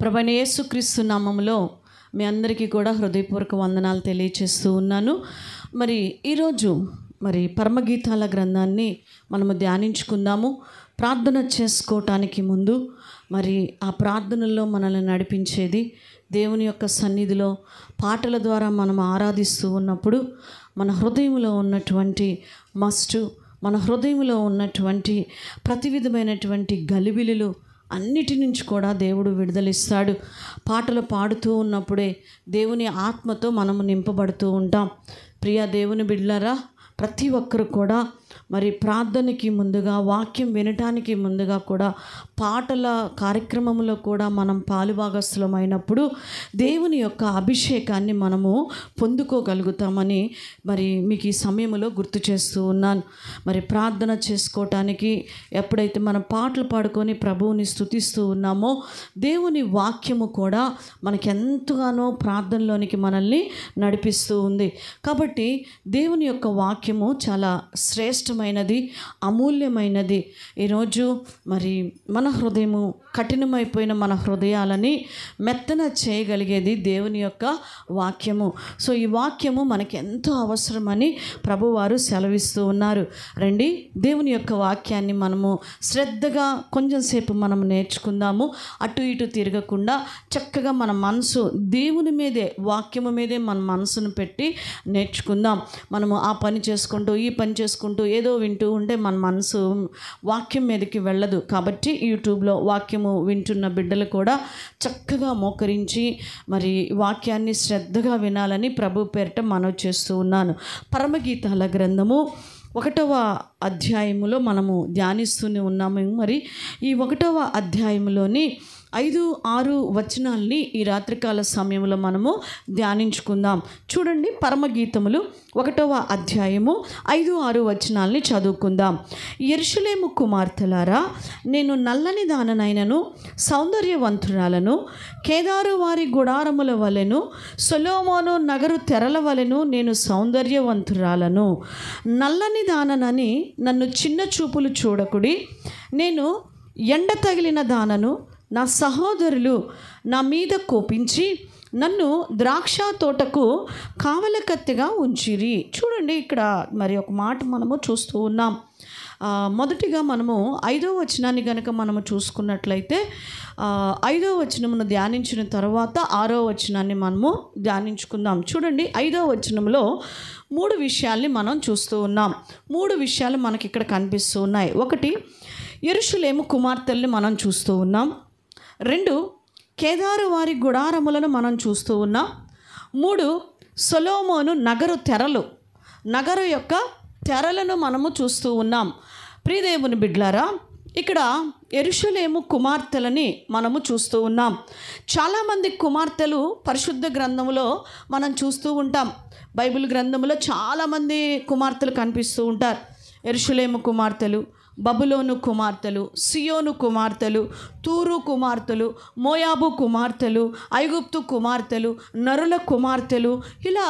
ప్రభువైన యేసుక్రీస్తు నామములో మీ అందరికీ కూడా హృదయపూర్వక వందనాలు తెలియచేస్తూ ఉన్నాను. మరి ఈరోజు పరమగీతాల గ్రంథాన్ని మనము ధ్యానించుకుందాము. ప్రార్థన చేసుకోవటానికి ముందు ఆ ప్రార్థనల్లో మనల్ని నడిపించేది దేవుని యొక్క సన్నిధిలో పాటల ద్వారా మనం ఆరాధిస్తూ ఉన్నప్పుడు మన హృదయంలో ఉన్నటువంటి మన హృదయంలో ఉన్నటువంటి ప్రతి విధమైనటువంటి గలిబిలులు అన్నిటి నుంచి కూడా దేవుడు విడుదలిస్తాడు. పాటలు పాడుతూ ఉన్నప్పుడే దేవుని ఆత్మతో మనము నింపబడుతూ ఉంటాం. ప్రియ దేవుని బిడ్డలారా, ప్రతి ఒక్కరు కూడా ప్రార్థనకి ముందుగా, వాక్యం వినటానికి ముందుగా కూడా పాటల కార్యక్రమంలో కూడా మనం పాలుభాగస్థులమైనప్పుడు దేవుని యొక్క అభిషేకాన్ని మనము పొందుకోగలుగుతామని మీకు ఈ సమయంలో గుర్తు చేస్తూ ఉన్నాను. ప్రార్థన చేసుకోవటానికి ఎప్పుడైతే మనం పాటలు పాడుకొని ప్రభువుని స్తుతిస్తూ ఉన్నామో దేవుని వాక్యము కూడా మనకి ఎంతగానో ప్రార్థనలోనికి మనల్ని నడిపిస్తూ ఉంది. కాబట్టి దేవుని యొక్క వాక్యము చాలా శ్రేష్టమైనది, అమూల్యమైనది. ఈరోజు మన హృదయము కఠినమైపోయిన మన హృదయాలని మెత్తన చేయగలిగేది దేవుని యొక్క వాక్యము. సో ఈ వాక్యము మనకి ఎంతో అవసరమని ప్రభువారు సెలవిస్తూ ఉన్నారు. రండి, దేవుని యొక్క వాక్యాన్ని మనము శ్రద్ధగా కొంచెం సేపు మనం నేర్చుకుందాము. అటు ఇటు తిరగకుండా చక్కగా మన మనసు దేవుని మీదే, వాక్యము మీదే మన మనసును పెట్టి నేర్చుకుందాం. మనము ఆ పని చేసుకుంటూ ఈ పని చేసుకుంటూ ఏదో వింటూ ఉంటే మన మనసు వాక్యం మీదకి వెళ్ళదు. కాబట్టి యూట్యూబ్లో వాక్యము వింటున్న బిడ్డలు కూడా చక్కగా మోకరించి వాక్యాన్ని శ్రద్ధగా వినాలని ప్రభు పేరిట మనవి చేస్తూ ఉన్నాను. పరమగీతాల గ్రంథము 1వ అధ్యాయములో మనము ధ్యానిస్తూనే ఉన్నాము. ఈ 1వ అధ్యాయంలోని 5-6 వచనాల్ని ఈ రాత్రికాల సమయంలో మనము ధ్యానించుకుందాం. చూడండి, పరమగీతములు 1వ అధ్యాయము 5-6 వచనాల్ని చదువుకుందాం. యెరూషలేము కుమార్తెలారా, నేను నల్లని దాననైనను సౌందర్యవంతురాలను, కేదారు వారి గుడారముల వలెను, సొలొమోను నగరు తెరల వలెను నేను సౌందర్యవంతురాలను. నల్లని దాననని నన్ను చిన్న చూపులు చూడకుడి. నేను ఎండ తగిలిన దానను. నా సహోదరులు నా మీద కోపించి నన్ను ద్రాక్ష తోటకు కావలకత్తిగా ఉంచిరి. చూడండి, ఇక్కడ ఒక మాట మనము చూస్తూ ఉన్నాం. మొదటిగా మనము 5వ వచనాన్ని కనుక మనము చూసుకున్నట్లయితే 5వ వచనమును ధ్యానించిన తర్వాత 6వ వచనాన్ని మనము ధ్యానించుకుందాం. చూడండి, 5వ వచనంలో 3 విషయాల్ని మనం చూస్తూ ఉన్నాం. 3 విషయాలు మనకి ఇక్కడ కనిపిస్తూ ఉన్నాయి. 1, యెరూషలేము కుమార్తెల్ని మనం చూస్తూ ఉన్నాం. 2, కేదారు వారి గుడారములను మనం చూస్తూ ఉన్నాం. 3, సొలొమోను నగరు యొక్క తెరలను మనము చూస్తూ ఉన్నాం. ప్రియదేవుని బిడ్డలారా, ఇక్కడ యెరూషలేము కుమార్తెలని మనము చూస్తూ ఉన్నాం. చాలామంది కుమార్తెలు పరిశుద్ధ గ్రంథములో మనం చూస్తూ ఉంటాం. బైబిల్ గ్రంథంలో చాలామంది కుమార్తెలు కనిపిస్తూ ఉంటారు. యెరూషలేము కుమార్తెలు, బబులోను కుమార్తెలు, సియోను కుమార్తెలు, తూరు కుమార్తెలు, మోయాబు కుమార్తెలు, ఐగుప్తు కుమార్తెలు, నరుల కుమార్తెలు, ఇలా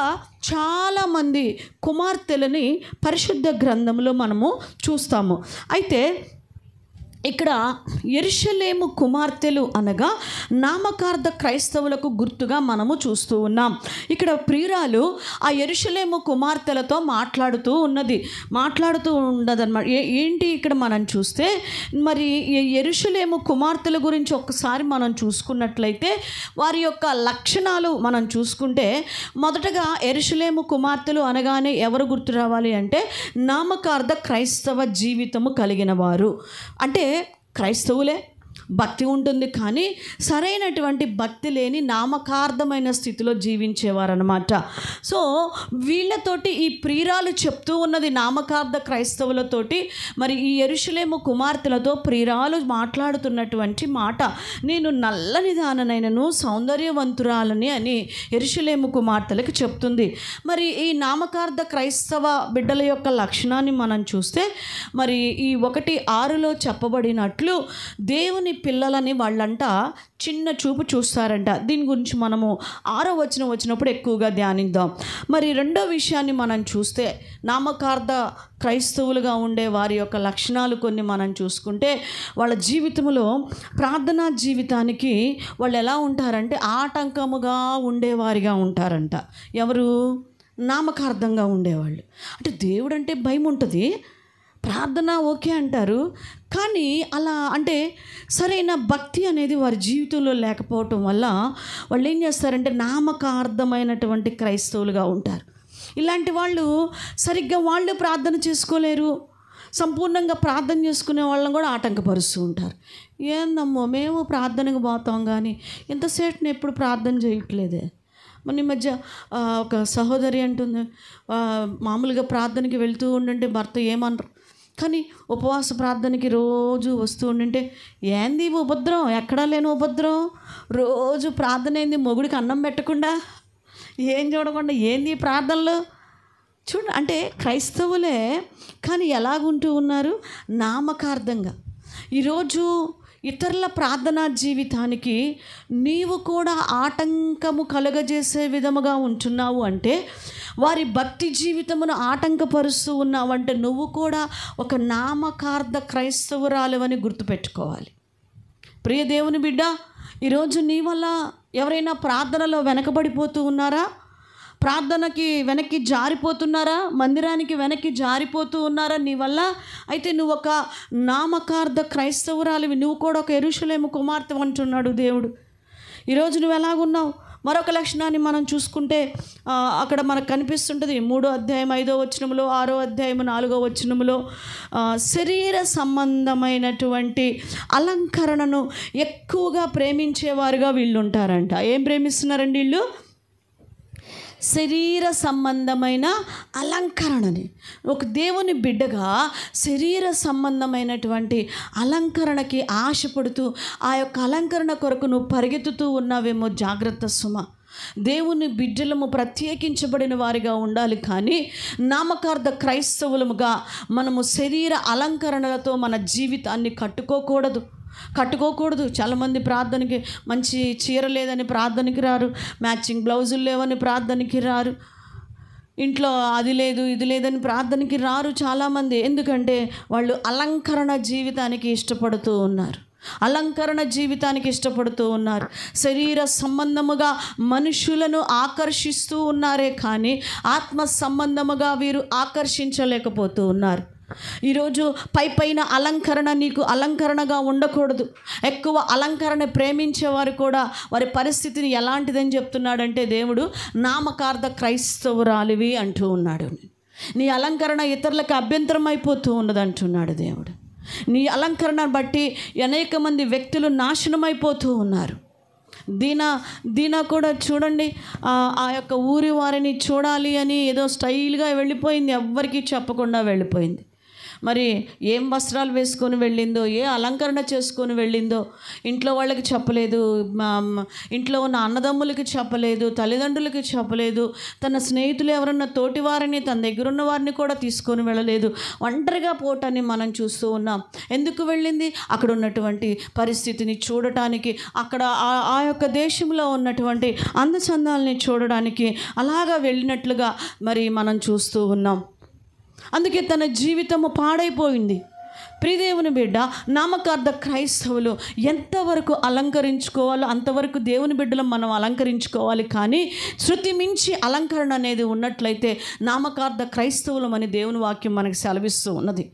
చాలామంది కుమార్తెలని పరిశుద్ధ గ్రంథంలో మనము చూస్తాము. అయితే ఇక్కడ యెరూషలేము కుమార్తెలు అనగా నామకార్థ క్రైస్తవులకు గుర్తుగా మనము చూస్తూ ఉన్నాం. ఇక్కడ ప్రియురాలు ఆ యెరూషలేము కుమార్తెలతో మాట్లాడుతూ ఉండదన్నమాట. ఏంటి ఇక్కడ మనం చూస్తే యెరూషలేము కుమార్తెల గురించి ఒక్కసారి మనం చూసుకున్నట్లయితే వారి యొక్క లక్షణాలు మనం చూసుకుంటే, మొదటగా యెరూషలేము కుమార్తెలు అనగానే ఎవరు గుర్తు రావాలి అంటే నామకార్థ క్రైస్తవ జీవితము కలిగిన వారు. అంటే క్రైస్తవులే, భక్తి ఉంటుంది, కానీ సరైనటువంటి భక్తి లేని నామకార్థమైన స్థితిలో జీవించేవారనమాట. సో వీళ్ళతోటి ఈ ప్రియురాలు చెప్తూ ఉన్నది నామకార్థ క్రైస్తవులతోటి. ఈ యెరూషలేము కుమార్తెలతో ప్రియురాలు మాట్లాడుతున్నటువంటి మాట, నేను నల్లని దాననైనను సౌందర్యవంతురాలని అని యెరూషలేము కుమార్తెలకు చెప్తుంది. ఈ నామకార్థ క్రైస్తవ బిడ్డల యొక్క లక్షణాన్ని మనం చూస్తే ఈ 1:6లో చెప్పబడినట్లు దేవుని పిల్లలని వాళ్ళంట చిన్న చూపు చూస్తారంట. దీని గురించి మనము 6వ వచనం వచ్చినప్పుడు ఎక్కువగా ధ్యానిద్దాం. మరి రెండో విషయాన్ని మనం చూస్తే, నామకార్థ క్రైస్తవులుగా ఉండే వారి యొక్క లక్షణాలు కొన్ని మనం చూసుకుంటే, వాళ్ళ జీవితంలో ప్రార్థనా జీవితానికి వాళ్ళు ఎలా ఉంటారంటే ఆటంకముగా ఉండేవారిగా ఉంటారంట. ఎవరు? నామకార్థంగా ఉండేవాళ్ళు. అంటే దేవుడు అంటే భయం ఉంటుంది, ప్రార్థన ఓకే అంటారు, కానీ అలా అంటే సరైన భక్తి అనేది వారి జీవితంలో లేకపోవటం వల్ల వాళ్ళు ఏం చేస్తారంటే నామకార్థమైనటువంటి క్రైస్తవులుగా ఉంటారు. ఇలాంటి వాళ్ళు సరిగ్గా వాళ్ళు ప్రార్థన చేసుకోలేరు, సంపూర్ణంగా ప్రార్థన చేసుకునే వాళ్ళని కూడా ఆటంకపరుస్తూ ఉంటారు. ఏందమ్మో మేము ప్రార్థనకు పోతాం కానీ ఇంతసేపు ఎప్పుడు ప్రార్థన చేయట్లేదే. మన ఈ మధ్య ఒక సహోదరి అంటుంది, మామూలుగా ప్రార్థనకి వెళ్తూ ఉండంటే భర్త ఏమనరు, కానీ ఉపవాస ప్రార్థనకి రోజు వస్తూ ఉండంటే ఏంది ఉపద్రవం, ఎక్కడా లేని ఉపద్రవం, రోజు ప్రార్థన ఏంది, మొగుడికి అన్నం పెట్టకుండా ఏం చూడకుండా ఏంది ప్రార్థనలు చూడండి. అంటే క్రైస్తవులే కానీ ఎలాగుంటూ ఉన్నారు? నామకార్థంగా. ఈరోజు ఇతరుల ప్రార్థనా జీవితానికి నీవు కూడా ఆటంకము కలుగజేసే విధముగా ఉంటున్నావు అంటే, వారి భక్తి జీవితమును ఆటంకపరుస్తూ ఉన్నావంటే నువ్వు కూడా ఒక నామకార్థ క్రైస్తవురాలువని గుర్తుపెట్టుకోవాలి. ప్రియ దేవుని బిడ్డ, ఈరోజు నీ వల్ల ఎవరైనా ప్రార్థనలో వెనకబడిపోతూ ఉన్నారా? ప్రార్థనకి వెనక్కి జారిపోతున్నారా? మందిరానికి వెనక్కి జారిపోతూ ఉన్నారా నీ వల్ల? అయితే నువ్వు ఒక నామకార్థ క్రైస్తవురాలివి, నువ్వు కూడా ఒక యెరూషలేము కుమార్తె అంటున్నాడు దేవుడు. ఈరోజు నువ్వు ఎలాగున్నావు? మరొక లక్షణాన్ని మనం చూసుకుంటే అక్కడ మనకు కనిపిస్తుంటుంది 3వ అధ్యాయం 5వ వచనంలో, 6వ అధ్యాయం 4వ వచనంలో శరీర సంబంధమైనటువంటి అలంకరణను ఎక్కువగా ప్రేమించేవారుగా వీళ్ళు ఉంటారంట. ఏం ప్రేమిస్తున్నారండి వీళ్ళు? శరీర సంబంధమైన అలంకరణని. ఒక దేవుని బిడ్డగా శరీర సంబంధమైనటువంటి అలంకరణకి ఆశపడుతూ ఆ యొక్క అలంకరణ కొరకు నువ్వు పరిగెత్తుతూ ఉన్నావేమో, జాగ్రత్త సుమ. దేవుని బిడ్డలము ప్రత్యేకించబడిన వారిగా ఉండాలి, కానీ నామకార్థ క్రైస్తవులముగా మనము శరీర అలంకరణలతో మన జీవితాన్ని కట్టుకోకూడదు. చాలామంది ప్రార్థనకి మంచి చీర లేదని ప్రార్థనకి రారు, మ్యాచింగ్ బ్లౌజులు లేవని ప్రార్థనకి రారు, ఇంట్లో అది లేదు ఇది లేదని ప్రార్థనకి రారు చాలామంది. ఎందుకంటే వాళ్ళు అలంకరణ జీవితానికి ఇష్టపడుతూ ఉన్నారు. శరీర సంబంధముగా మనుషులను ఆకర్షిస్తూ ఉన్నారే కానీ ఆత్మ సంబంధముగా వీరు ఆకర్షించలేకపోతూ ఉన్నారు. ఈరోజు పైన అలంకరణ నీకు అలంకరణగా ఉండకూడదు. ఎక్కువ అలంకరణ ప్రేమించేవారు కూడా వారి పరిస్థితిని ఎలాంటిదని చెప్తున్నాడంటే దేవుడు, నామకార్థ క్రైస్తవురాలివి అంటూ ఉన్నాడు. నీ అలంకరణ ఇతరులకు అభ్యంతరం అయిపోతూ ఉన్నది అంటున్నాడు దేవుడు. నీ అలంకరణ బట్టి అనేక మంది వ్యక్తులు నాశనమైపోతూ ఉన్నారు. దీనా కూడా చూడండి, ఆ యొక్క ఊరి వారిని చూడాలి అని ఏదో స్టైల్గా వెళ్ళిపోయింది, ఎవ్వరికీ చెప్పకుండా వెళ్ళిపోయింది. మరి ఏం వస్త్రాలు వేసుకొని వెళ్ళిందో, ఏ అలంకరణ చేసుకొని వెళ్ళిందో ఇంట్లో వాళ్ళకి చెప్పలేదు, ఇంట్లో ఉన్న అన్నదమ్ములకి చెప్పలేదు, తల్లిదండ్రులకి చెప్పలేదు, తన స్నేహితులు ఎవరన్నా తోటివారిని, తన దగ్గర ఉన్న వారిని కూడా తీసుకొని వెళ్ళలేదు. ఒంటరిగా పోవటాన్ని మనం చూస్తూ ఉన్నాం. ఎందుకు వెళ్ళింది? అక్కడ ఉన్నటువంటి పరిస్థితిని చూడటానికి, అక్కడ ఆ యొక్క దేశంలో ఉన్నటువంటి అందచందాలని చూడడానికి అలాగా వెళ్ళినట్లుగా మరి మనం చూస్తూ ఉన్నాం. అందుకే తన జీవితము పాడైపోయింది. ప్రియదేవుని బిడ్డ, నామకార్థ క్రైస్తవులు ఎంతవరకు అలంకరించుకోవాలో అంతవరకు దేవుని బిడ్డలు మనం అలంకరించుకోవాలి, కానీ శృతి మించి అలంకరణ అనేది ఉన్నట్లయితే నామకార్థ క్రైస్తవులం అని దేవుని వాక్యం మనకు సెలవిస్తూ ఉన్నది.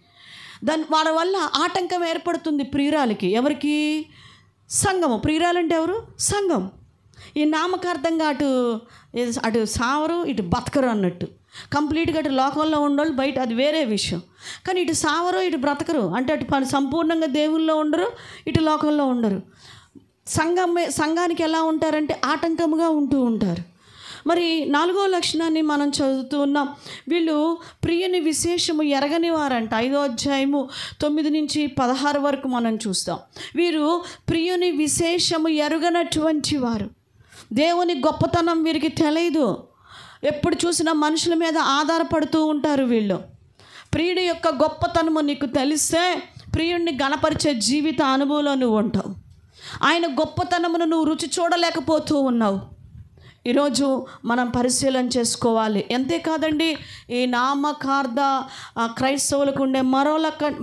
వాళ్ళ వల్ల ఆటంకం ఏర్పడుతుంది ప్రియురాలికి. ఎవరికి? సంఘము. ప్రియురాలంటే ఎవరు? సంఘం. ఈ నామకార్థంగా అటు సావరు, ఇటు బతకరు అన్నట్టు. కంప్లీట్గా అటు లోకంలో ఉండోళ్ళు, బయట అది వేరే విషయం. కానీ ఇటు సావరు, ఇటు బ్రతకరు. అంటే అటు సంపూర్ణంగా దేవుల్లో ఉండరు, ఇటు లోకంలో ఉండరు. సంఘానికి ఎలా ఉంటారంటే ఆటంకముగా ఉంటూ ఉంటారు. మరి 4వ లక్షణాన్ని మనం చదువుతూ ఉన్నాం. వీళ్ళు ప్రియుని విశేషము ఎరగని వారంట. 5వ అధ్యాయము 9 నుంచి 16 వరకు మనం చూస్తాం. వీరు ప్రియుని విశేషము ఎరుగనటువంటి వారు. దేవుని గొప్పతనం వీరికి తెలియదు. ఎప్పుడు చూసినా మనుషుల మీద ఆధారపడుతూ ఉంటారు వీళ్ళు. ప్రియుడి యొక్క గొప్పతనము నీకు తెలిస్తే ప్రియుడిని గణపరిచే జీవిత అనుభవంలో నువ్వు ఉంటావు. ఆయన గొప్పతనమును నువ్వు రుచి చూడలేకపోతూ ఉన్నావు. ఈరోజు మనం పరిశీలన చేసుకోవాలి. అంతేకాదండి, ఈ నామకార్థ క్రైస్తవులకు ఉండే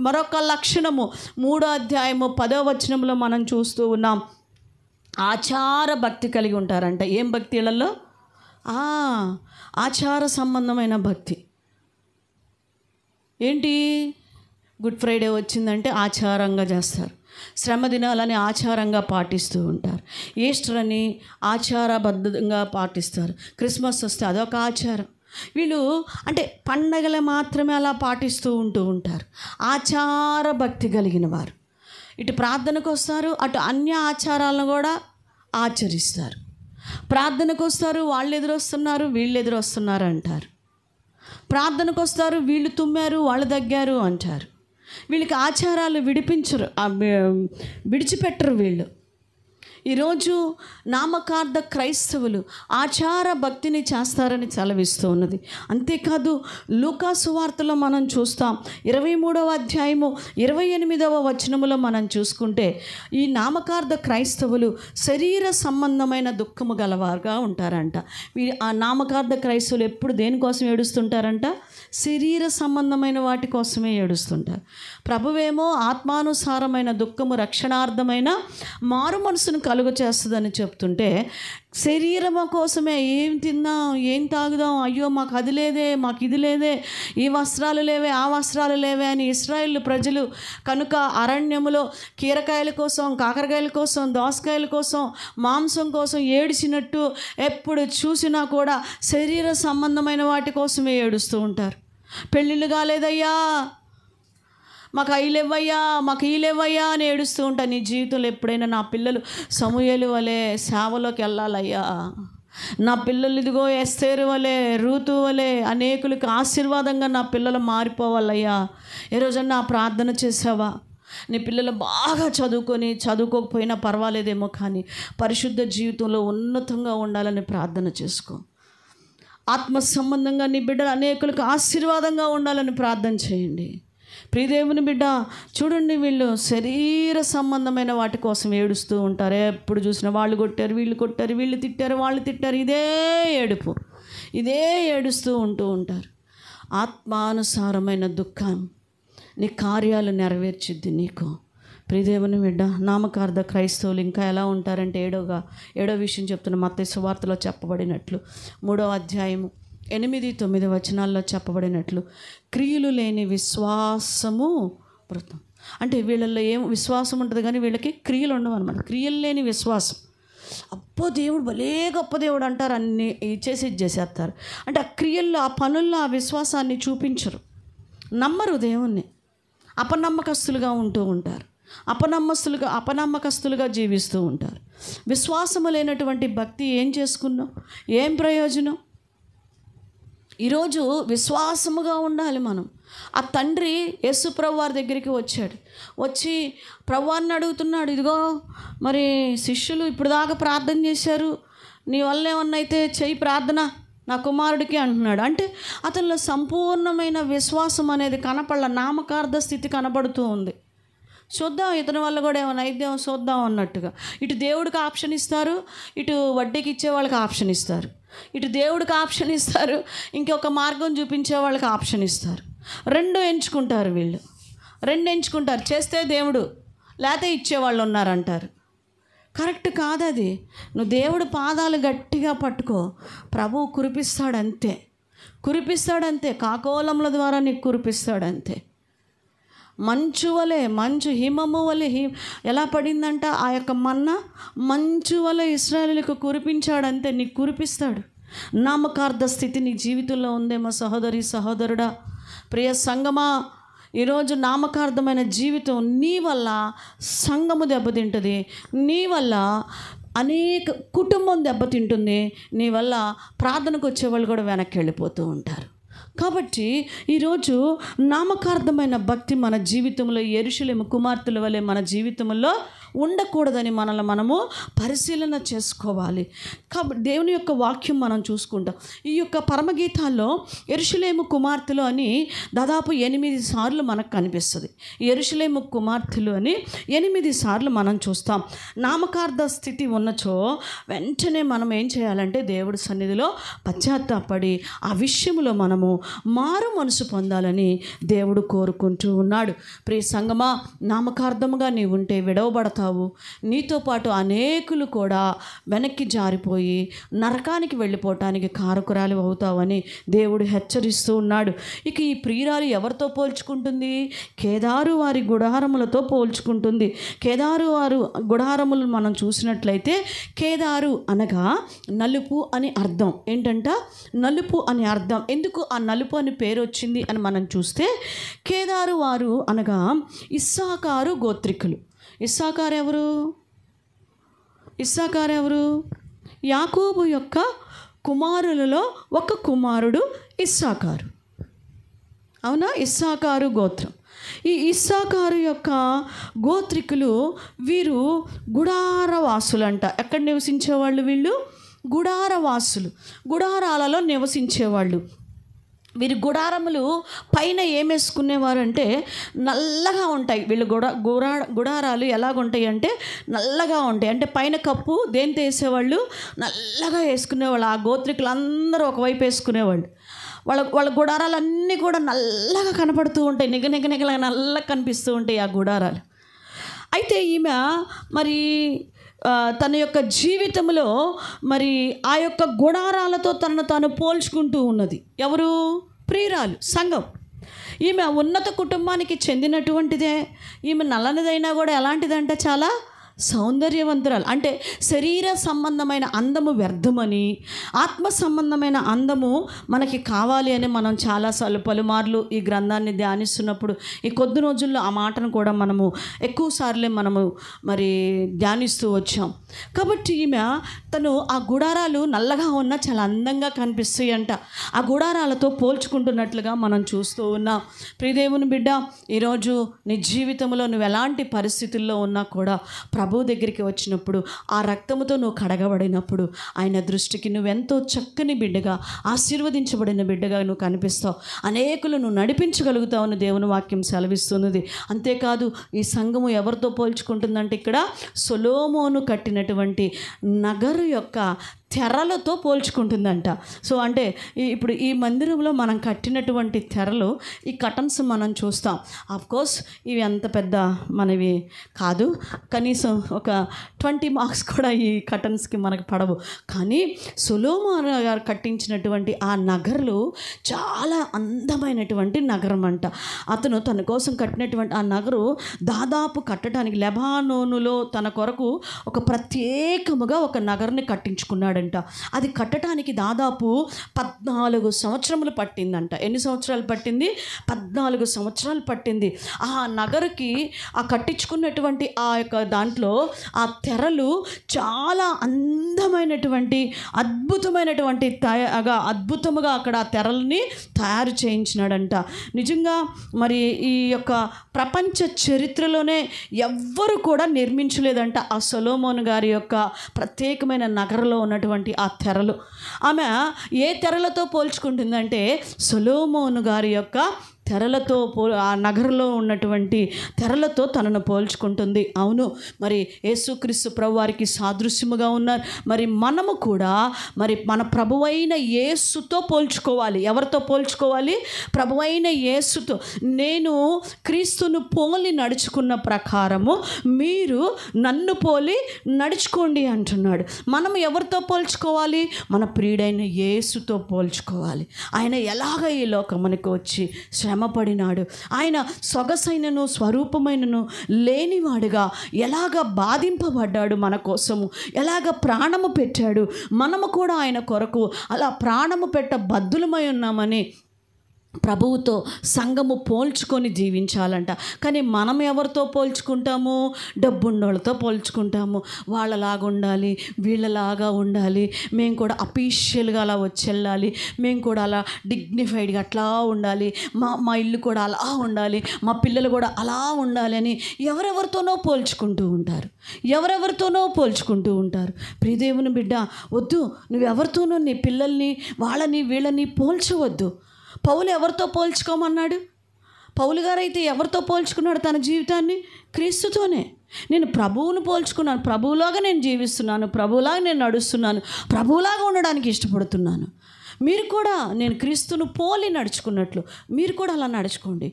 మరొక లక్షణము 3వ అధ్యాయము 10వ వచనంలో మనం చూస్తూ ఉన్నాం. ఆచార భక్తి కలిగి ఉంటారంట. ఏం భక్తి ఇళ్లలో? ఆచార సంబంధమైన భక్తి. ఏంటి? గుడ్ ఫ్రైడే వచ్చిందంటే ఆచారంగా చేస్తారు. శ్రమ దినాలని ఆచారంగా పాటిస్తూ ఉంటారు. ఈస్టర్ అని ఆచారబద్ధంగా పాటిస్తారు. క్రిస్మస్ వస్తే అదొక ఆచారం. వీళ్ళు అంటే పండగలు మాత్రమే అలా పాటిస్తూ ఉంటారు. ఆచార భక్తి కలిగిన వారు. ఇటు ప్రార్థనకు వస్తారు, అటు అన్య ఆచారాలను కూడా ఆచరిస్తారు. ప్రార్థనకు వస్తారు, వాళ్ళు ఎదురొస్తున్నారు, వీళ్ళు ఎదురొస్తున్నారు అంటారు. ప్రార్థనకు వస్తారు, వీళ్ళు తుమ్మారు, వాళ్ళు దగ్గారు అంటారు. వీళ్ళకి ఆచారాలు విడిచిపెట్టరు వీళ్ళు. ఈరోజు నామకార్థ క్రైస్తవులు ఆచార భక్తిని చేస్తారని సెలవిస్తూ ఉన్నది. అంతేకాదు, లూకా సువార్తలో మనం చూస్తాం 23వ అధ్యాయము 28వ వచనములో మనం చూసుకుంటే ఈ నామకార్థ క్రైస్తవులు శరీర సంబంధమైన దుఃఖము గలవారుగా ఉంటారంట. ఆ నామకార్థ క్రైస్తవులు ఎప్పుడు దేనికోసం ఏడుస్తుంటారంట? శరీర సంబంధమైన వాటి కోసమే ఏడుస్తుంటారు. ప్రభువేమో ఆత్మానుసారమైన దుఃఖము రక్షణార్థమైన మారు మనసును కలుగు చేస్తుందని చెప్తుంటే, శరీరము కోసమే ఏం తిందాం, ఏం తాగుదాం, అయ్యో మాకు అది లేదే, మాకు ఇది లేదే, ఈ వస్త్రాలు లేవే, ఆ వస్త్రాలు లేవే అని ఇశ్రాయేలు ప్రజలు కనుక అరణ్యములో కీరకాయల కోసం, కాకరకాయల కోసం, దోసకాయల కోసం, మాంసం కోసం ఏడిచినట్టు ఎప్పుడు చూసినా కూడా శరీర సంబంధమైన వాటి కోసమే ఏడుస్తూ ఉంటారు. పెళ్ళిళ్ళు కాలేదయ్యా, మాకు అయిలేవయ్యా, మాకు ఈలేవయ్యా అని ఏడుస్తూ ఉంటా. నీ జీవితంలో ఎప్పుడైనా నా పిల్లలు సమూయేలు వలె సేవలోకి వెళ్ళాలయ్యా, నా పిల్లలు ఇదిగో ఎస్తేరు వలె, రూతు వలె అనేకులకు ఆశీర్వాదంగా నా పిల్లలు మారిపోవాలయ్యా, ఏ రోజన్నా ప్రార్థన చేసావా? నీ పిల్లలు బాగా చదువుకోకపోయినా పర్వాలేదేమో, కానీ పరిశుద్ధ జీవితంలో ఉన్నతంగా ఉండాలని ప్రార్థన చేసుకో. ఆత్మ సంబంధంగా నీ బిడ్డలు అనేకులకు ఆశీర్వాదంగా ఉండాలని ప్రార్థన చేయండి. ప్రియదేవుని బిడ్డ, చూడండి, వీళ్ళు శరీర సంబంధమైన వాటి కోసం ఏడుస్తూ ఉంటారు. ఎప్పుడు చూసినా వాళ్ళు కొట్టారు, వీళ్ళు కొట్టారు, వీళ్ళు తిట్టారు, వాళ్ళు తిట్టారు, ఇదే ఏడుపు, ఇదే ఏడుస్తూ ఉంటారు. ఆత్మానుసారమైన దుఃఖం నీ కార్యాలు నెరవేర్చిద్ది నీకు. ప్రియదేవుని బిడ్డ, నామకార్థ క్రైస్తవులు ఇంకా ఎలా ఉంటారంటే ఏడో విషయం చెప్తున్న మత్తయి సువార్తలో చెప్పబడినట్లు 3వ అధ్యాయము 8-9 వచనాల్లో చెప్పబడినట్లు క్రియలు లేని విశ్వాసము వృతం. అంటే వీళ్ళల్లో ఏం విశ్వాసం ఉంటుంది కానీ వీళ్ళకి క్రియలు ఉండవు అనమాట. క్రియలు లేని విశ్వాసం. అబ్బో దేవుడు భలే గొప్ప దేవుడు అంటారు, అన్నీ ఇచ్చేసి ఇచ్చేసేస్తారు. అంటే ఆ క్రియల్లో, ఆ పనుల్లో ఆ విశ్వాసాన్ని చూపించరు, నమ్మరు దేవుణ్ణి. అపనమ్మకస్తులుగా ఉంటూ ఉంటారు, అపనమ్మకస్తులుగా జీవిస్తూ ఉంటారు. విశ్వాసము లేనటువంటి భక్తి ఏం చేసుకున్నాం, ఏం ప్రయోజనం? ఈరోజు విశ్వాసముగా ఉండాలి మనం. ఆ తండ్రి యేసు ప్రభు వారి దగ్గరికి వచ్చి ప్రభువారిని అడుగుతున్నాడు, ఇదిగో మరి శిష్యులు ఇప్పుడు దాకా ప్రార్థన చేశారు, నీ వల్ల ఏమన్నా అయితే చెయ్యి ప్రార్థన నా కుమారుడికి అంటున్నాడు. అంటే అతనిలో సంపూర్ణమైన విశ్వాసం అనేది కనపడల, నామకార్థ స్థితి కనబడుతూ ఉంది. చూద్దాం ఇతని వల్ల కూడా ఏమైనా అయిద్దాం చూద్దాం అన్నట్టుగా. ఇటు దేవుడికి ఆప్షన్ ఇస్తారు, ఇటు వడ్డీకి ఇచ్చే వాళ్ళకి ఆప్షన్ ఇస్తారు. ఇటు దేవుడికి ఆప్షన్ ఇస్తారు, ఇంకొక మార్గం చూపించే వాళ్ళకి ఆప్షన్ ఇస్తారు. రెండు ఎంచుకుంటారు వీళ్ళు, చేస్తే దేవుడు, లేకపోతే ఇచ్చేవాళ్ళు ఉన్నారంటారు. కరెక్ట్ కాదు అది. నువ్వు దేవుడు పాదాలు గట్టిగా పట్టుకో, ప్రభువు కురిపిస్తాడంతే. కాకోలముల ద్వారా నీకు కురిపిస్తాడంతే. మంచు హిమము వలె ఎలా పడిందంట ఆ యొక్క మన్నా, మంచు వలె ఇశ్రాయేలుకు కురిపించాడంతే, నీకు కురిపిస్తాడు. నామకార్థ స్థితి నీ జీవితంలో ఉందేమో సహోదరి సహోదరుడా, ప్రియ సంగమా, ఈరోజు నామకార్థమైన జీవితం నీ వల్ల సంఘము దెబ్బతింటుంది, నీ వల్ల అనేక కుటుంబం దెబ్బతింటుంది, నీ వల్ల ప్రార్థనకు వచ్చేవాళ్ళు కూడా వెనక్కి వెళ్ళిపోతూ ఉంటారు. కాబట్టి ఈరోజు నామకార్థమైన భక్తి మన జీవితంలో యెరూషలేము కుమార్తెల వలె మన జీవితంలో ఉండకూడదని మనల్ని మనము పరిశీలన చేసుకోవాలి. కాబట్టి దేవుని యొక్క వాక్యం మనం చూసుకుంటాం. ఈ యొక్క పరమగీతాల్లో యెరూషలేము కుమార్తెలు అని దాదాపు 8 సార్లు మనకు కనిపిస్తుంది. యెరూషలేము కుమార్తెలు అని 8 సార్లు మనం చూస్తాం. నామకార్థ స్థితి ఉన్నచో వెంటనే మనం ఏం చేయాలంటే దేవుడి సన్నిధిలో పశ్చాత్తాపడి ఆ విషయంలో మనము మారు మనసు పొందాలని దేవుడు కోరుకుంటూ ఉన్నాడు. ప్రియ సంగమా, నామకార్థముగా నీవు ఉంటే విడవబడతావు. నీతో పాటు అనేకులు కూడా వెనక్కి జారిపోయి నరకానికి వెళ్ళిపోవటానికి కారకురాలు అవుతావని దేవుడు హెచ్చరిస్తూ ఉన్నాడు. ఇక ఈ ప్రియురాలు ఎవరితో పోల్చుకుంటుంది? కేదారు వారి గుడారములతో పోల్చుకుంటుంది. కేదారు వారు గుడారములు మనం చూసినట్లయితే కేదారు అనగా నలుపు అని అర్థం. ఏంటంట? నలుపు అని అర్థం. ఎందుకు ఆ నలుపు అని పేరు వచ్చింది అని మనం చూస్తే, కేదారు వారు అనగా ఇస్సాకారు గోత్రికులు. ఇస్సాకారు ఎవరు? యాకోబు యొక్క కుమారులలో ఒక కుమారుడు ఇస్సాకారు. అవునా? ఇస్సాకారు గోత్రం. ఈ ఇస్సాకారు యొక్క గోత్రికులు వీరు గుడారవాసులంట. ఎక్కడ నివసించేవాళ్ళు వీళ్ళు? గుడారవాసులు. గుడారాలలో నివసించేవాళ్ళు. వీరి గుడారములు పైన ఏమేసుకునేవారు అంటే నల్లగా ఉంటాయి. వీళ్ళు గుడారాలు ఎలాగుంటాయి అంటే నల్లగా ఉంటాయి. అంటే పైన కప్పు దేంతో వేసేవాళ్ళు? నల్లగా వేసుకునేవాళ్ళు. ఆ గోత్రికులు అందరూ ఒకవైపు వేసుకునేవాళ్ళు. వాళ్ళ గుడారాలన్నీ కూడా నల్లగా కనపడుతూ ఉంటాయి. నిగనిగలా నల్లగా కనిపిస్తూ ఉంటాయి ఆ గుడారాలు. అయితే ఈమె మరి తన యొక్క జీవితంలో మరి ఆ యొక్క గుడారాలతో తనను తాను పోల్చుకుంటూ ఉన్నది. ఎవరు? ప్రియురాలు, సంఘం. ఈమె ఉన్నత కుటుంబానికి చెందినటువంటిదే. ఈమె నల్లనిదైనా కూడా ఎలాంటిదంటే చాలా సౌందర్యవంతురాలు. అంటే శరీర సంబంధమైన అందము వ్యర్థమని, ఆత్మ సంబంధమైన అందము మనకి కావాలి అని మనం చాలాసార్లు పలుమార్లు ఈ గ్రంథాన్ని ధ్యానిస్తున్నప్పుడు ఈ కొద్ది రోజుల్లో ఆ మాటను కూడా మనము ఎక్కువసార్లే మనము మరి ధ్యానిస్తూ వచ్చాం. కాబట్టి ఈమె తను ఆ గుడారాలు నల్లగా ఉన్నా చాలా అందంగా కనిపిస్తాయి అంట. ఆ గుడారాలతో పోల్చుకుంటున్నట్లుగా మనం చూస్తూ ఉన్నాం. ప్రియదేవుని బిడ్డ, ఈరోజు నీ జీవితంలో నువ్వు ఎలాంటి పరిస్థితుల్లో ఉన్నా కూడా ప్రభు దగ్గరికి వచ్చినప్పుడు, ఆ రక్తముతో నువ్వు కడగబడినప్పుడు ఆయన దృష్టికి నువ్వెంతో చక్కని బిడ్డగా, ఆశీర్వదించబడిన బిడ్డగా నువ్వు కనిపిస్తావు. అనేకులు నువ్వు నడిపించగలుగుతావు అని దేవుని వాక్యం సెలవిస్తున్నది. అంతేకాదు ఈ సంఘము ఎవరితో పోల్చుకుంటుందంటే ఇక్కడ సొలొమోను కట్టినటువంటి నగరు యొక్క తెరలతో పోల్చుకుంటుందంట. సో అంటే ఇప్పుడు ఈ మందిరంలో మనం కట్టినటువంటి తెరలు, ఈ కటన్స్ మనం చూస్తాం. ఆఫ్కోర్స్ ఇవి అంత పెద్ద మనవి కాదు, కనీసం ఒక 20 మార్క్స్ కూడా ఈ కటన్స్కి మనకు పడవు. కానీ సొలొమోను గారు కట్టించినటువంటి ఆ నగర్లు చాలా అందమైనటువంటి నగరం అంట. అతను తన కోసం కట్టినటువంటి ఆ నగరు దాదాపు కట్టడానికి లెబానోనులో తన కొరకు ఒక ప్రత్యేకముగా ఒక నగర్ని కట్టించుకున్నాడు. అది కట్టడానికి దాదాపు 14 సంవత్సరములు పట్టిందంట. ఎన్ని సంవత్సరాలు పట్టింది? 14 సంవత్సరాలు పట్టింది. ఆ నగరుకి ఆ కట్టించుకున్నటువంటి ఆ యొక్క దాంట్లో ఆ తెరలు చాలా అందమైనటువంటి అద్భుతముగా అక్కడ ఆ తెరల్ని తయారు చేయించినాడంట. నిజంగా మరి ఈ యొక్క ప్రపంచ చరిత్రలోనే ఎవ్వరు కూడా నిర్మించలేదంట ఆ సొలొమోను గారి యొక్క ప్రత్యేకమైన నగరంలో ఉన్నటువంటి ఆ తెరలు. ఆమె ఏ తెరలతో పోల్చుకుంటుందంటే సొలొమోను గారి యొక్క తెరలతో ఆ నగరంలో ఉన్నటువంటి తెరలతో తనను పోల్చుకుంటుంది. అవును, మరి యేసుక్రీస్తు ప్రభు వారికి సాదృశ్యముగా ఉన్నారు. మరి మనము కూడా మరి మన ప్రభువైన యేసుతో పోల్చుకోవాలి. ఎవరితో పోల్చుకోవాలి? ప్రభువైన యేసుతో. నేను క్రీస్తును పోలి నడుచుకున్న ప్రకారము మీరు నన్ను పోలి నడుచుకోండి అంటున్నాడు. మనం ఎవరితో పోల్చుకోవాలి? మన ప్రియుడైన యేసుతో పోల్చుకోవాలి. ఆయన ఎలాగ ఈ లోకమునికి వచ్చి శ్రమపడినాడు, ఆయన సొగసైనను స్వరూపమైనను లేనివాడుగా ఎలాగ బాధింపబడ్డాడు మన కోసము, ఎలాగ ప్రాణము పెట్టాడు. మనము కూడా ఆయన కొరకు అలా ప్రాణము పెట్ట బద్దులమై ఉన్నామని ప్రభువుతో సంఘము పోల్చుకొని జీవించాలంట. కానీ మనం ఎవరితో పోల్చుకుంటాము? డబ్బున్నోళ్ళతో పోల్చుకుంటాము. వాళ్ళలాగా ఉండాలి, వీళ్ళలాగా ఉండాలి, మేము కూడా అఫీషియల్గా అలా వచ్చెళ్ళాలి, మేము కూడా అలా డిగ్నిఫైడ్గా అట్లా ఉండాలి, మా ఇల్లు కూడా అలా ఉండాలి, మా పిల్లలు కూడా అలా ఉండాలి అని ఎవరెవరితోనో పోల్చుకుంటూ ఉంటారు. ప్రియదేవుని బిడ్డ, వద్దు, నువ్వెవరితోనో నీ పిల్లల్ని వాళ్ళని వీళ్ళని పోల్చవద్దు. పౌలు ఎవరితో పోల్చుకోమన్నాడు? పౌలు గారైతే ఎవరితో పోల్చుకున్నాడు తన జీవితాన్ని? క్రీస్తుతోనే. నేను ప్రభువును పోల్చుకున్నాను, ప్రభువులాగా నేను జీవిస్తున్నాను, ప్రభువులాగా నేను నడుస్తున్నాను, ప్రభువులాగా ఉండడానికి ఇష్టపడుతున్నాను. మీరు కూడా నేను క్రీస్తును పోలి నడుచుకున్నట్లు మీరు కూడా అలా నడుచుకోండి.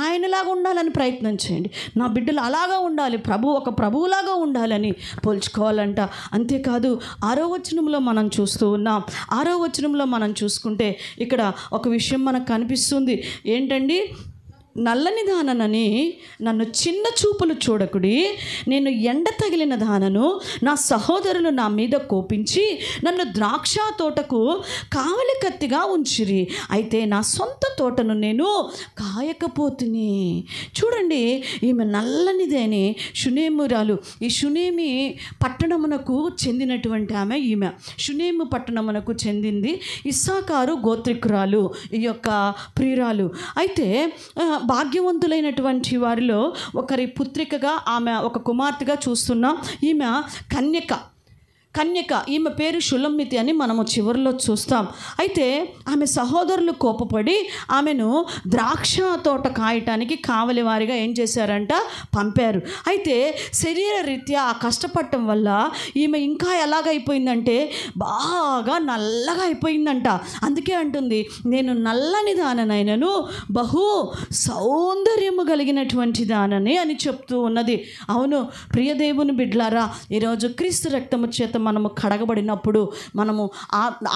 ఆయనలాగా ఉండాలని ప్రయత్నం చేయండి. నా బిడ్డలు అలాగా ఉండాలి, ఒక ప్రభువులాగా ఉండాలని పోల్చుకోవాలంట. అంతేకాదు 6వ వచనంలో మనం చూస్తూ ఉన్నాం. 6వ వచనంలో మనం చూసుకుంటే ఇక్కడ ఒక విషయం మనకు కనిపిస్తుంది. ఏంటండి? నల్లని దాననని నన్ను చిన్న చూపులు చూడకుడి, నేను ఎండ తగిలిన దానను, నా సహోదరులు నా మీద కోపించి నన్ను ద్రాక్ష తోటకు కావలి కత్తిగా ఉంచిరి, అయితే నా సొంత తోటను నేను కాయకపోతుని. చూడండి, ఈమె నల్లనిదేని షునేమురాలు. ఈ షునేమి పట్టణమునకు చెందినటువంటి ఆమె. ఈమె షునేము పట్టణమునకు చెందింది. ఇస్సాకారు గోత్రికురాలు ఈ యొక్క ప్రియురాలు. అయితే భాగ్యవంతులైనటువంటి వారిలో ఒకరి పుత్రికగా ఆమె ఒక కుమార్తెగా చూస్తున్నాం. ఈమె కన్యక. ఈమె పేరు షులమ్మితి అని మనము చివరిలో చూస్తాం. అయితే ఆమె సహోదరులు కోపపడి ఆమెను ద్రాక్ష తోట కాయటానికి కావలి వారిగా ఏం చేశారంట? పంపారు. అయితే శరీర రీత్యా కష్టపడటం వల్ల ఈమె ఇంకా ఎలాగైపోయిందంటే బాగా నల్లగా అయిపోయిందంట. అందుకే అంటుంది, నేను నల్లని దాననైనను బహు సౌందర్యము కలిగినటువంటి దానని అని చెప్తూ ఉన్నది. అవును ప్రియదేవుని బిడ్డలారా, ఈరోజు క్రీస్తు రక్తము చేత మనము కడగబడినప్పుడు మనము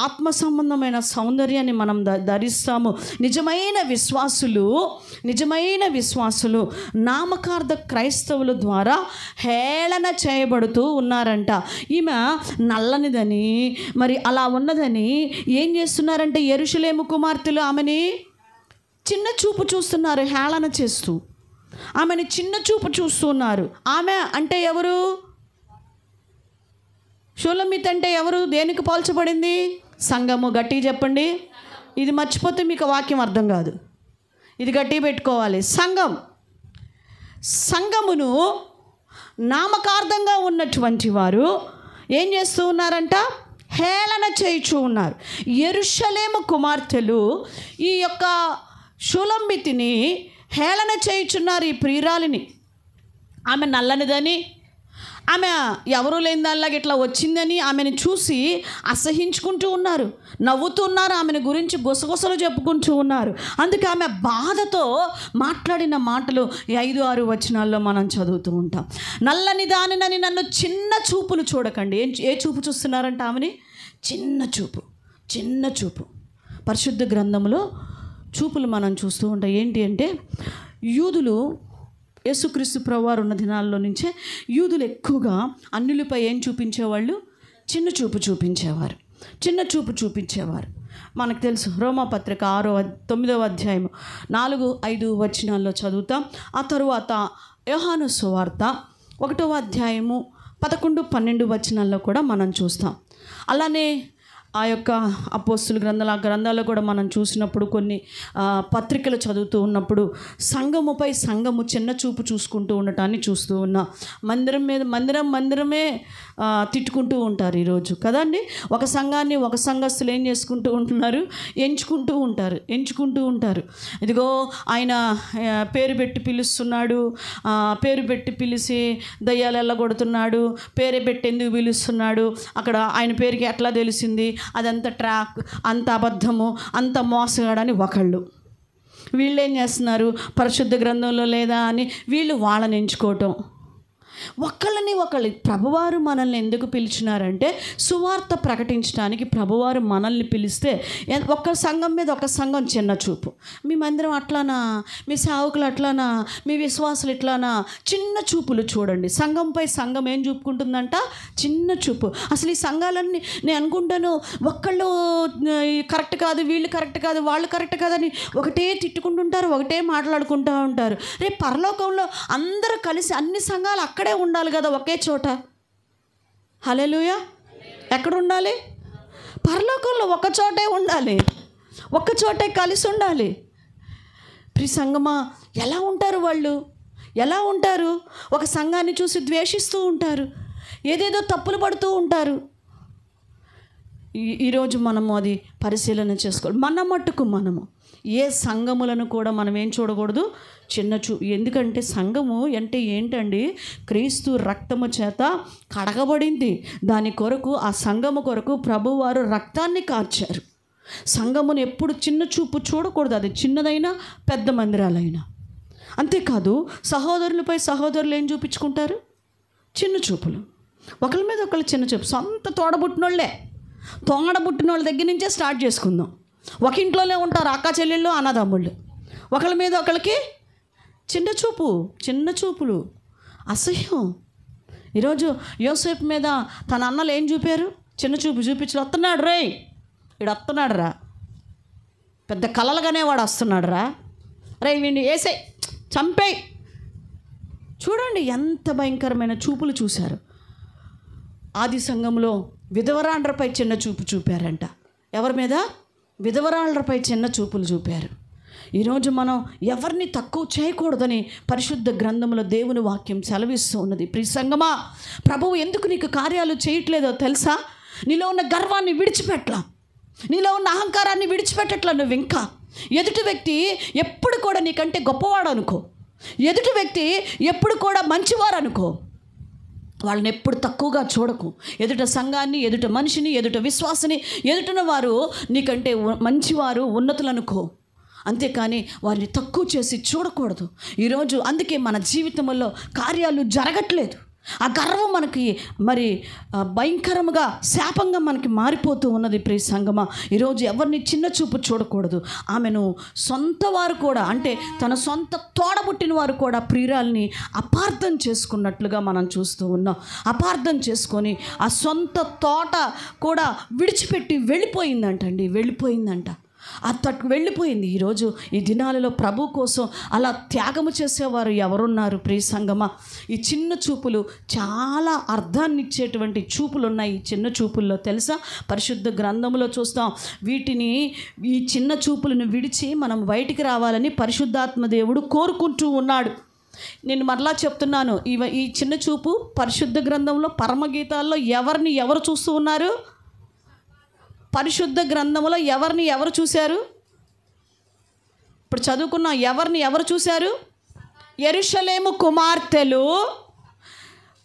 ఆత్మ సంబంధమైన సౌందర్యాన్ని మనం ధరిస్తాము. నిజమైన విశ్వాసులు నామకార్థ క్రైస్తవుల ద్వారా హేళన చేయబడుతూ ఉన్నారంట. ఈమె నల్లనిదని, మరి అలా ఉన్నదని ఏం చేస్తున్నారంటే యెరూషలేము కుమార్తెలు ఆమెని చిన్న చూపు చూస్తున్నారు, హేళన చేస్తూ ఆమెని చిన్న చూపు చూస్తున్నారు. ఆమె అంటే ఎవరు? షూలమ్మిత్ అంటే ఎవరు? దేనికి పోల్చబడింది? సంఘము. గట్టిగా చెప్పండి. ఇది మర్చిపోతే మీకు వాక్యం అర్థం కాదు. ఇది గట్టిగా పెట్టుకోవాలి. సంఘమును నామకార్థంగా ఉన్నటువంటి వారు ఏం చేస్తూ ఉన్నారంట? హేళన చేయుచూ ఉన్నారు. యెరూషలేము కుమార్తెలు ఈ యొక్క షూలమ్మితిని హేళన చేయుచున్నారు. ఈ ప్రియురాలిని, ఆమె నల్లనిదని, ఆమె ఎవరు లేని దానిలాగా ఇట్లా వచ్చిందని ఆమెను చూసి అసహించుకుంటూ ఉన్నారు, నవ్వుతూ ఉన్నారు, ఆమెను గురించి గుసగుసలు చెప్పుకుంటూ ఉన్నారు. అందుకే ఆమె బాధతో మాట్లాడిన మాటలు 5-6 వచనాల్లో మనం చదువుతూ ఉంటాం. నల్లని దానినని నన్ను చిన్న చూపులు చూడకండి. ఏ చూపు చూస్తున్నారంట? ఆమెని చిన్న చూపు. పరిశుద్ధ గ్రంథంలో చూపులు మనం చూస్తూ ఉంటాం. ఏంటి అంటే, యూదులు యేసుక్రీస్తు ప్రభువారు ఉన్న దినాల్లో నుంచే యూదులు ఎక్కువగా అన్యులపై ఏం చూపించేవాళ్ళు? చిన్న చూపు చూపించేవారు. మనకు తెలుసు, రోమాపత్రిక 9వ అధ్యాయం 4-5 వచనాల్లో చదువుతాం. ఆ తరువాత యోహాను సువార్త 1వ అధ్యాయము 11-12 వచనాల్లో కూడా మనం చూస్తాం. అలానే ఆ యొక్క అపోస్తుల గ్రంథాల్లో కూడా మనం చూసినప్పుడు కొన్ని పత్రికలు చదువుతూ ఉన్నప్పుడు సంఘము చిన్న చూపు చూసుకుంటూ ఉండటాన్ని చూస్తూ ఉన్నాం. మందిరమే తిట్టుకుంటూ ఉంటారు ఈరోజు కదండి. ఒక సంఘాన్ని ఒక సంఘస్థులు ఏం చేసుకుంటూ ఉంటున్నారు? ఎంచుకుంటూ ఉంటారు. ఇదిగో ఆయన పేరు పెట్టి పిలుస్తున్నాడు, పేరు పెట్టి పిలిచి దయ్యాలు ఎల్లగొడుతున్నాడు, పేరు పెట్టి ఎందుకు పిలుస్తున్నాడు, అక్కడ ఆయన పేరుకి ఎట్లా తెలిసింది, అదంత ట్రాక్, అంత అబద్ధము, అంత మోసగాడని ఒకళ్ళు. వీళ్ళు ఏం చేస్తున్నారు? పరిశుద్ధ గ్రంథంలో లేదా అని వీళ్ళు వాళ్ళని ఎంచుకోవటం. ఒకళ్ళని ఒకళ్ళు ప్రభువారు మనల్ని ఎందుకు పిలిచినారంటే సువార్త ప్రకటించడానికి ప్రభువారు మనల్ని పిలిస్తే ఒక సంఘం మీద ఒక సంఘం చిన్న చూపు. మీ మందిరం అట్లానా, మీ సేవకులు అట్లానా, మీ విశ్వాసులు ఇట్లానా, చిన్న చూపులు చూడండి. సంఘంపై సంఘం ఏం చూపుకుంటుందంట? చిన్న చూపు. అసలు ఈ సంఘాలన్నీ నేను అనుకుంటాను ఒక్కళ్ళు కరెక్ట్ కాదు, వీళ్ళు కరెక్ట్ కాదు, వాళ్ళు కరెక్ట్ కాదని ఒకటే తిట్టుకుంటుంటారు, ఒకటే మాట్లాడుకుంటూ ఉంటారు. రేపు పరలోకంలో అందరూ కలిసి అన్ని సంఘాలు అక్కడే ఉండాలి కదా, ఒకే చోట. హల్లెలూయా. ఎక్కడ ఉండాలి? పరలోకంలో ఒక చోటే ఉండాలి, ఒక్క చోటే కలిసి ఉండాలి. ప్రియ సంఘమా, ఎలా ఉంటారు వాళ్ళు? ఎలా ఉంటారు? ఒక సంఘాన్ని చూసి ద్వేషిస్తూ ఉంటారు, ఏదేదో తప్పులు పడుతూ ఉంటారు. ఈరోజు మనము అది పరిశీలన చేసుకోవాలి. మన మట్టుకు మనము ఏ సంఘములను కూడా మనం ఏం చూడకూడదు, చిన్న ఎందుకంటే సంఘము అంటే ఏంటండి? క్రీస్తు రక్తము చేత కడగబడింది. దాని కొరకు, ఆ సంఘము కొరకు ప్రభువారు రక్తాన్ని కార్చారు. సంఘమును ఎప్పుడు చిన్న చూపు చూడకూడదు, అది చిన్నదైనా పెద్ద మందిరాలైనా. అంతేకాదు సహోదరులపై సహోదరులు ఏం చూపించుకుంటారు? చిన్న చూపులు. ఒకరి మీద ఒకళ్ళు చిన్న చూపు. సొంత తోడబుట్టినోళ్ళే, తోడబుట్టినోళ్ళ దగ్గర నుంచే స్టార్ట్ చేసుకుందాం. ఒక ఇంట్లోనే ఉంటారు అక్క చెల్లెళ్ళు, అన్నదమ్ముళ్ళు. ఒకళ్ళ మీద ఒకళ్ళకి చిన్న చూపు, చిన్న చూపులు, అసహ్యం. ఈరోజు యోసేపు మీద తన అన్నలు ఏం చూపారు? చిన్న చూపు చూపించి, వస్తున్నాడు రే, వీడు వస్తున్నాడు రా, పెద్ద కలలుగానే వాడు వస్తున్నాడు రా, రే వీడిని వేసే చంపేయి. చూడండి ఎంత భయంకరమైన చూపులు చూశారు. ఆది సంఘంలో విధవరాండ్రపై చిన్న చూపు చూపారంట. ఎవరి మీద? విధవరాండ్రపై చిన్న చూపులు చూపారు. ఈరోజు మనం ఎవరిని తక్కువ చేయకూడదని పరిశుద్ధ గ్రంథంలో దేవుని వాక్యం సెలవిస్తూ ఉన్నది. ప్రియ సంఘమా, ప్రభువు ఎందుకు నీకు కార్యాలు చేయట్లేదో తెలుసా? నీలో ఉన్న గర్వాన్ని విడిచిపెట్టలా, నీలో ఉన్న అహంకారాన్ని విడిచిపెట్టట్లా. నువ్వు ఇంకా ఎదుటి వ్యక్తి ఎప్పుడు కూడా నీకంటే గొప్పవాడు అనుకో, ఎదుటి వ్యక్తి ఎప్పుడు కూడా మంచివారు అనుకో. వాళ్ళని ఎప్పుడు తక్కువగా చూడకు. ఎదుట సంఘాన్ని, ఎదుట మనిషిని, ఎదుట విశ్వాసిని, ఎదుటిన వారు నీకంటే మంచివారు, ఉన్నతులనుకో. అంతేకాని వారిని తక్కువ చేసి చూడకూడదు. ఈరోజు అందుకే మన జీవితంలో కార్యాలు జరగట్లేదు. ఆ గర్వం మనకి మరి భయంకరముగా, శాపంగా మనకి మారిపోతూ ఉన్నది. ప్రియ సంఘమా, ఈరోజు ఎవరిని చిన్న చూపు చూడకూడదు. ఆమెను సొంత వారు కూడా, అంటే తన సొంత తోడబుట్టిన వారు కూడా ప్రియురాల్ని అపార్థం చేసుకున్నట్లుగా మనం చూస్తూ ఉన్నాం. అపార్థం చేసుకొని ఆ సొంత తోట కూడా విడిచిపెట్టి వెళ్ళిపోయిందంటండి, వెళ్ళిపోయిందంట. తట్టు వెళ్ళిపోయింది. ఈరోజు ఈ దినాలలో ప్రభు కోసం అలా త్యాగము చేసేవారు ఎవరున్నారు? ప్రియ సంఘమా, ఈ చిన్న చూపులు చాలా అర్థాన్ని ఇచ్చేటువంటి చూపులు ఉన్నాయి. ఈ చిన్న చూపుల్లో తెలుసా, పరిశుద్ధ గ్రంథంలో చూస్తాం. వీటిని, ఈ చిన్న చూపులను విడిచి మనం బయటికి రావాలని పరిశుద్ధాత్మ దేవుడు కోరుకుంటూ ఉన్నాడు. నేను మరలా చెప్తున్నాను, ఈ చిన్న చూపు పరిశుద్ధ గ్రంథంలో పరమగీతాల్లో ఎవరిని ఎవరు చూస్తూ ఉన్నారు? పరిశుద్ధ గ్రంథంలో ఎవరిని ఎవరు చూశారు? ఇప్పుడు చదువుకున్న ఎవరిని ఎవరు చూశారు? యెరూషలేము కుమార్తెలు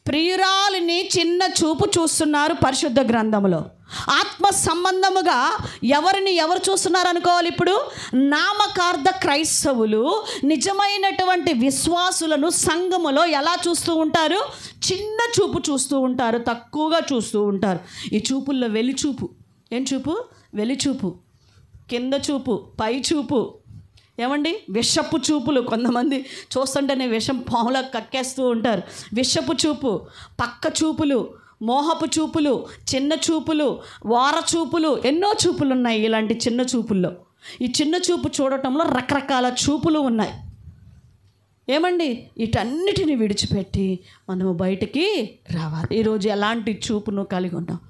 ప్రియురాలిని చిన్న చూపు చూస్తున్నారు పరిశుద్ధ గ్రంథంలో. ఆత్మ సంబంధముగా ఎవరిని ఎవరు చూస్తున్నారు అనుకోవాలి? ఇప్పుడు నామకార్థ క్రైస్తవులు నిజమైనటువంటి విశ్వాసులను సంఘములో ఎలా చూస్తూ ఉంటారు? చిన్న చూపు చూస్తూ ఉంటారు, తక్కువగా చూస్తూ ఉంటారు. ఈ చూపుల్లో వెలిచూపు. ఏం చూపు? వెలిచూపు, కింద చూపు, పై చూపు. ఏమండి? విషపు చూపులు. కొంతమంది చూస్తుంటేనే విషం పాములా కక్కేస్తూ ఉంటారు. విషపు చూపు, పక్క చూపులు, మోహపు చూపులు, చిన్న చూపులు, వార చూపులు, ఎన్నో చూపులు ఉన్నాయి ఇలాంటి చిన్న చూపుల్లో. ఈ చిన్న చూపు చూడటంలో రకరకాల చూపులు ఉన్నాయి. ఏమండి? వీటన్నిటిని విడిచిపెట్టి మనము బయటికి రావాలి. ఈరోజు ఎలాంటి చూపును కలిగి ఉన్నాం?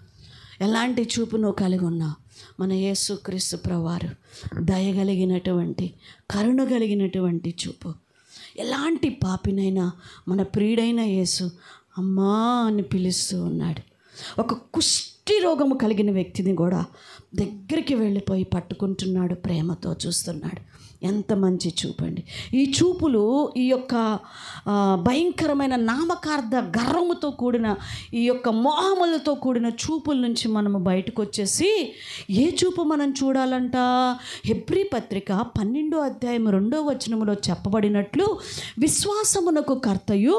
ఎలాంటి చూపును కలిగి ఉన్నాం? మన యేసుక్రీస్తు ప్రభువారు దయగలిగినటువంటి, కరుణ కలిగినటువంటి చూపు. ఎలాంటి పాపినైనా మన ప్రియుడైన యేసు అమ్మా అని పిలుస్తూ ఉన్నాడు. ఒక కుష్టి రోగము కలిగిన వ్యక్తిని కూడా దగ్గరికి వెళ్ళిపోయి పట్టుకుంటున్నాడు, ప్రేమతో చూస్తున్నాడు. ఎంత మంచి చూపండి. ఈ చూపులు ఈ యొక్క భయంకరమైన నామకార్థ గర్వముతో కూడిన ఈ యొక్క మోహములతో కూడిన చూపుల నుంచి మనము బయటకు వచ్చేసి ఏ చూపు మనం చూడాలంట? హెబ్రీ పత్రిక 12వ అధ్యాయం 2వ వచనములో చెప్పబడినట్లు విశ్వాసమునకు కర్తయు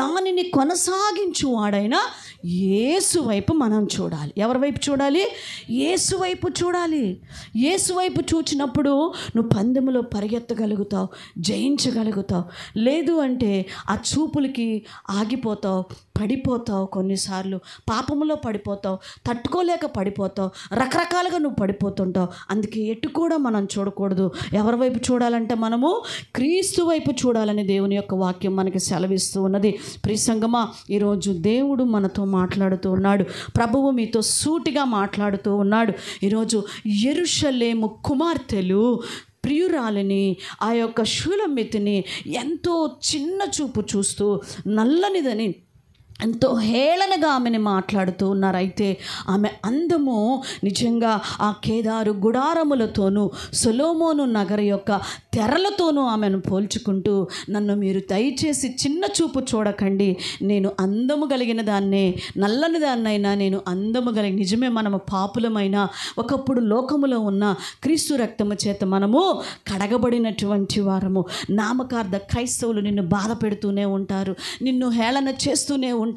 దానిని కొనసాగించు వాడైన యేసు వైపు మనం చూడాలి. ఎవరి వైపు చూడాలి? యేసు వైపు చూడాలి. యేసు వైపు చూచినప్పుడు నువ్వు పందెములో పరిగెత్తగలుగుతావు, జయించగలుగుతావు. లేదు అంటే ఆ చూపులకి ఆగిపోతావు, పడిపోతావు. కొన్నిసార్లు పాపములో పడిపోతావు, తట్టుకోలేక పడిపోతావు, రకరకాలుగా నువ్వు పడిపోతుంటావు. అందుకే ఎటు కూడా మనం చూడకూడదు. ఎవరి వైపు చూడాలంటే మనము క్రీస్తు వైపు చూడాలని దేవుని యొక్క వాక్యం మనకి సెలవిస్తూ ఉన్నది. ప్రియ సంగమా, ఈరోజు దేవుడు మనతో మాట్లాడుతూ ఉన్నాడు. ప్రభువు మీతో సూటిగా మాట్లాడుతూ ఉన్నాడు. ఈరోజు యెరూషలేము కుమార్తెలు ప్రియురాలిని, ఆ యొక్క షూలమ్మితిని ఎంతో చిన్న చూపు చూస్తూ నల్లనిదని ఎంతో హేళనగా ఆమెని మాట్లాడుతూ ఉన్నారు. అయితే ఆమె అందము నిజంగా ఆ కేదారు గుడారములతోనూ సొలొమోను నగర యొక్క తెరలతోనూ ఆమెను పోల్చుకుంటూ, నన్ను మీరు దయచేసి చిన్న చూపు చూడకండి, నేను అందము కలిగిన దాన్నే, నల్లని దాన్నైనా నేను అందము కలిగి. నిజమే, మనము పాపులమైన ఒకప్పుడు లోకములో ఉన్న క్రీస్తు రక్తము చేత మనము కడగబడినటువంటి వారము. నామకార్థ క్రైస్తవులు నిన్ను బాధ పెడుతూనే ఉంటారు, నిన్ను హేళన చేస్తూనే ఉంటారు.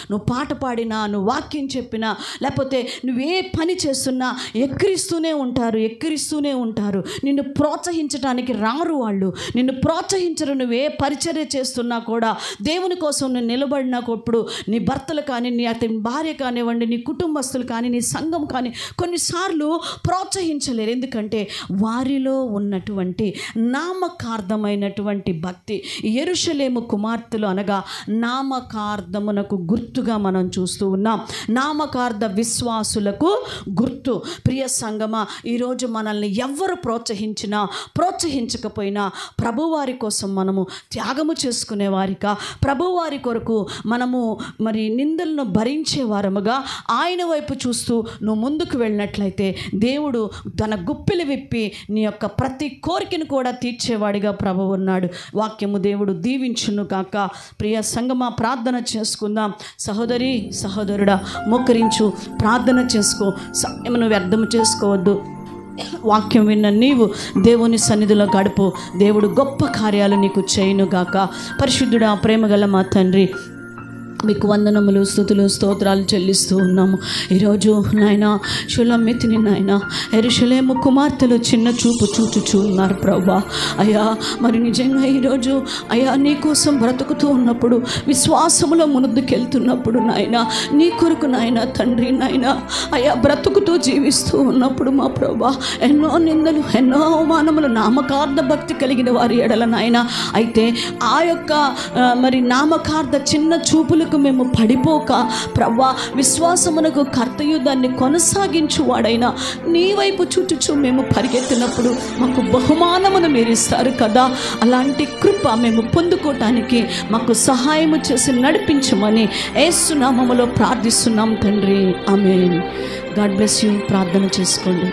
నువ్వు పాట పాడినా, నువ్వు వాక్యం చెప్పినా, లేకపోతే నువ్వే పని చేస్తున్నా ఎక్కిరిస్తూనే ఉంటారు. నిన్ను ప్రోత్సహించడానికి రారు వాళ్ళు, నిన్ను ప్రోత్సహించరు. నువ్వే పరిచర్య చేస్తున్నా కూడా, దేవుని కోసం నువ్వు నిలబడినప్పుడు నీ భర్తలు కానీ, నీ అతని భార్య కానివ్వండి, నీ కుటుంబస్తులు కానీ, నీ సంఘం కానీ కొన్నిసార్లు ప్రోత్సహించలేరు. ఎందుకంటే వారిలో ఉన్నటువంటి నామకార్థమైనటువంటి భక్తి. యెరూషలేము కుమార్తెలు అనగా నామకార్థమునకు గుర్తుగా మనం చూస్తూ ఉన్నాం. నామకార్థ విశ్వాసులకు గుర్తు. ప్రియ సంగమా, ఈరోజు మనల్ని ఎవ్వరు ప్రోత్సహించినా ప్రోత్సహించకపోయినా ప్రభువారి కోసం మనము త్యాగము చేసుకునే వారిగా, ప్రభువారి కొరకు మనము మరి నిందలను భరించే వారముగా ఆయన వైపు చూస్తూ నువ్వు ముందుకు వెళ్ళినట్లయితే దేవుడు తన గుప్పిలు విప్పి నీ యొక్క ప్రతి కోరికను కూడా తీర్చేవాడిగా ప్రభువు ఉన్నాడు. వాక్యము దేవుడు దీవించును కాక. ప్రియ సంగమా, ప్రార్థన చేసుకుందాం. సహోదరి, సహోదరుడా, మోకరించు, ప్రార్థన చేసుకో. సమయమును వ్యర్థం చేసుకోవద్దు. వాక్యం విన్న నీవు దేవుని సన్నిధిలో గడుపు. దేవుడు గొప్ప కార్యాలు నీకు చేయునుగాక. పరిశుద్ధుడా, ప్రేమగల మా తండ్రి, మీకు వందనములు, స్తుతులు, స్తోత్రాలు చెల్లిస్తూ ఉన్నాము. ఈరోజు నాయన షూలమ్మితిని నాయన యెరూషలేము కుమార్తెలు చిన్న చూపు చూచుచూ ఉన్నారు ప్రభా. అయ్యా, మరి నిజంగా ఈరోజు అయ్యా నీ కోసం బ్రతుకుతూ ఉన్నప్పుడు, విశ్వాసములో ముందుకెళ్తున్నప్పుడు నాయన, నీ కొరకు నాయన తండ్రి నాయన అయ్యా బ్రతుకుతూ జీవిస్తూ ఉన్నప్పుడు మా ప్రభా ఎన్నో నిందలు, ఎన్నో అవమానములు, నామకార్థ భక్తి కలిగిన వారి ఎడల నాయన. అయితే ఆ యొక్క మరి నామకార్థ చిన్న చూపులు మేము పడిపోక ప్రవ్వా, విశ్వాసమునకు కర్తయు దాన్ని కొనసాగించు వాడైనా నీ వైపు చూచుచు మేము పరిగెత్తినప్పుడు మాకు బహుమానమును మీరు ఇస్తారు కదా. అలాంటి కృప మేము పొందుకోవటానికి మాకు సహాయము చేసి నడిపించమని యేసు నామములో ప్రార్థిస్తున్నాం తండ్రి. ఆమేన్. God bless you. ప్రార్థన చేసుకోండి.